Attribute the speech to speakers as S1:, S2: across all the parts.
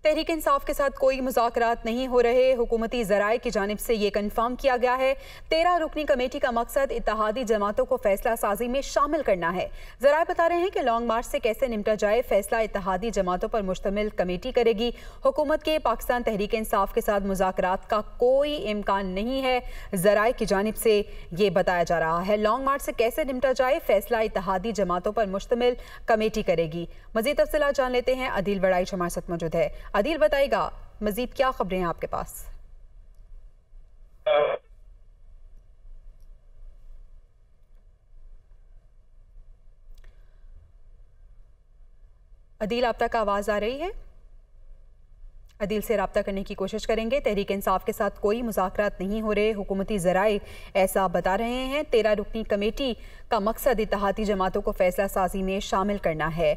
S1: तहरीक इंसाफ के साथ कोई मुज़ाकरात नहीं हो रहे। हुकूमती ज़राए की जानिब से ये कन्फर्म किया गया है। 13 रुकनी कमेटी का मकसद इत्तेहादी जमातों को फैसला साजी में शामिल करना है। ज़राए बता रहे हैं कि लॉन्ग मार्च से कैसे निपटा जाए फैसला इत्तेहादी जमातों पर मुश्तमिल कमेटी करेगी। हुकूमत के पाकिस्तान तहरीक इंसाफ के साथ मुज़ाकरात का कोई इम्कान नहीं है, ज़राए की जानिब से ये बताया जा रहा है। लॉन्ग मार्च से कैसे निपटा जाए फैसला इत्तेहादी जमातों पर मुश्तमिल कमेटी करेगी। मज़ीद तफसीलात जान लेते हैं। अदील वड़ाइच हमारे साथ मौजूद है। अदील बताएगा मजीद क्या खबरें हैं आपके पास? अदील, आप तक आवाज आ रही है? अदील से रब्ता करने की कोशिश करेंगे। तहरीक इंसाफ के साथ कोई मुज़ाकरात नहीं हो रहे, हुकूमती ज़राए ऐसा बता रहे हैं। 13 रुकनी कमेटी का मकसद इत्तेहादी जमातों को फैसला साजी में शामिल करना है।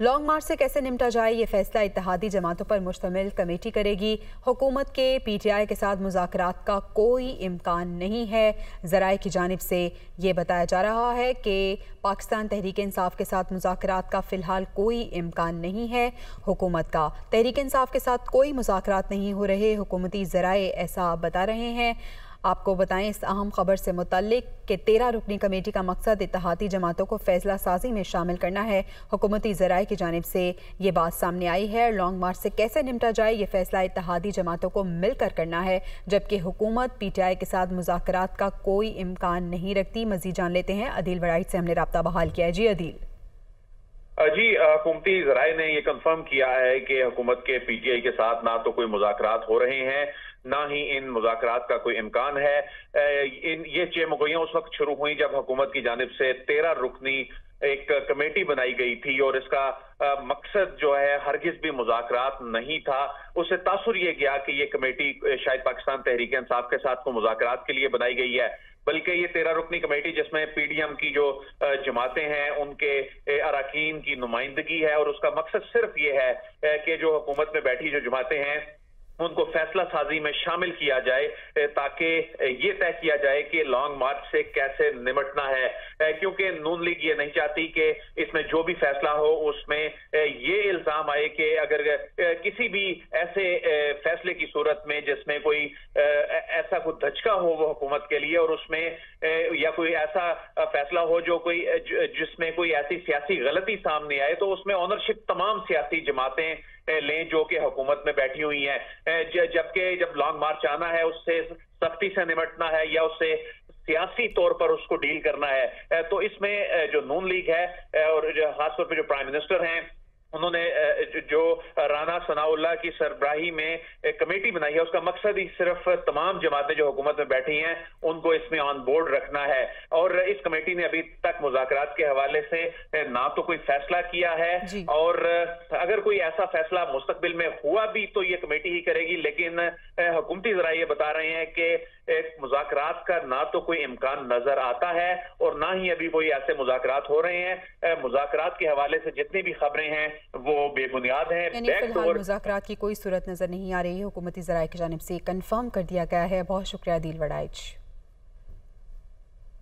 S1: लॉन्ग मार्च से कैसे निपटा जाए ये फैसला इत्तेहादी जमातों पर मुश्तमिल कमेटी करेगी। हुकूमत के PTI के साथ मुज़ाकरात का कोई इम्कान नहीं है। ज़राए की जानिब से ये बताया जा रहा है कि पाकिस्तान तहरीक इंसाफ के साथ मुज़ाकरात का फ़िलहाल कोई इम्कान नहीं है। हुकूमत का तहरीक इंसाफ के साथ कोई मुज़ाकरात नहीं हो रहे, हुकूमती ज़राए ऐसा बता रहे हैं। आपको बताएं इस अहम खबर से मुतल्लिक कि 13 रुकनी कमेटी का मकसद इत्तेहादी जमातों को फैसला साजी में शामिल करना है। हुकूमती ज़राए की जानिब से ये बात सामने आई है। लॉन्ग मार्च से कैसे निपटा जाए ये फैसला इत्तेहादी जमातों को मिलकर करना है, जबकि हुकूमत PTI के साथ मुज़ाकरात का कोई इम्कान नहीं रखती। मज़ीद जान लेते हैं। अदील वड़ाइच से हमने रब्ता बहाल किया है। जी अदील।
S2: जी, हुकूमती ज़राए ने ये कंफर्म किया है कि हुकूमत के PTI के साथ ना तो कोई मुज़ाकरात हो रहे हैं, ना ही इन मुज़ाकरात का कोई इम्कान है। ये चेमगोइयाँ उस वक्त शुरू हुई जब हुकूमत की जानिब से 13 रुकनी एक कमेटी बनाई गई थी और इसका मकसद जो है हरगिज भी मुज़ाकरात नहीं था। उससे तासुर ये गया कि ये कमेटी शायद पाकिस्तान तहरीक इंसाफ के साथ को मुज़ाकरात के लिए बनाई गई है, बल्कि ये 13 रुकनी कमेटी जिसमें PDM की जो जमातें हैं उनके अरकान की नुमाइंदगी है और उसका मकसद सिर्फ ये है कि जो हुकूमत में बैठी जो जमातें हैं उनको फैसला साजी में शामिल किया जाए, ताकि ये तय किया जाए कि लॉन्ग मार्च से कैसे निपटना है। क्योंकि नून लीग ये नहीं चाहती कि इसमें जो भी फैसला हो उसमें ये इल्जाम आए कि अगर किसी भी ऐसे फैसले की सूरत में जिसमें कोई ऐसा कोई धचका हो वो हुकूमत के लिए और उसमें या कोई ऐसा फैसला हो जो कोई जिसमें कोई ऐसी सियासी गलती सामने आए, तो उसमें ऑनरशिप तमाम सियासी जमातें लें जो कि हुकूमत में बैठी हुई हैं। जबकि जब लॉन्ग मार्च आना है उससे सख्ती से निपटना है या उससे सियासी तौर पर उसको डील करना है, तो इसमें जो नून लीग है और खासतौर पर जो प्राइम मिनिस्टर हैं उन्होंने जो राना सनाउल्लाह की सरबराही में कमेटी बनाई है उसका मकसद ही सिर्फ तमाम जमातें जो हुकूमत में बैठी हैं उनको इसमें ऑन बोर्ड रखना है। और इस कमेटी ने अभी तक मुज़ाकरात के हवाले से ना तो कोई फैसला किया है और अगर कोई ऐसा फैसला मुस्तकबिल में हुआ भी तो ये कमेटी ही करेगी। लेकिन हुकूमती ज़राए ये बता रहे हैं कि मुज़ाकरात का ना तो कोई इम्कान नजर आता है और ना ही अभी कोई ऐसे मुज़ाकरात हो रहे हैं। मुज़ाकरात के हवाले से जितनी भी खबरें हैं वो बेबुनियाद हैं।
S1: फिलहाल मुज़ाकरात की कोई सूरत नजर नहीं आ रही है। हुकूमती ज़राए की जानिब से कंफर्म कर दिया गया है। बहुत शुक्रिया अदील वड़ाइच।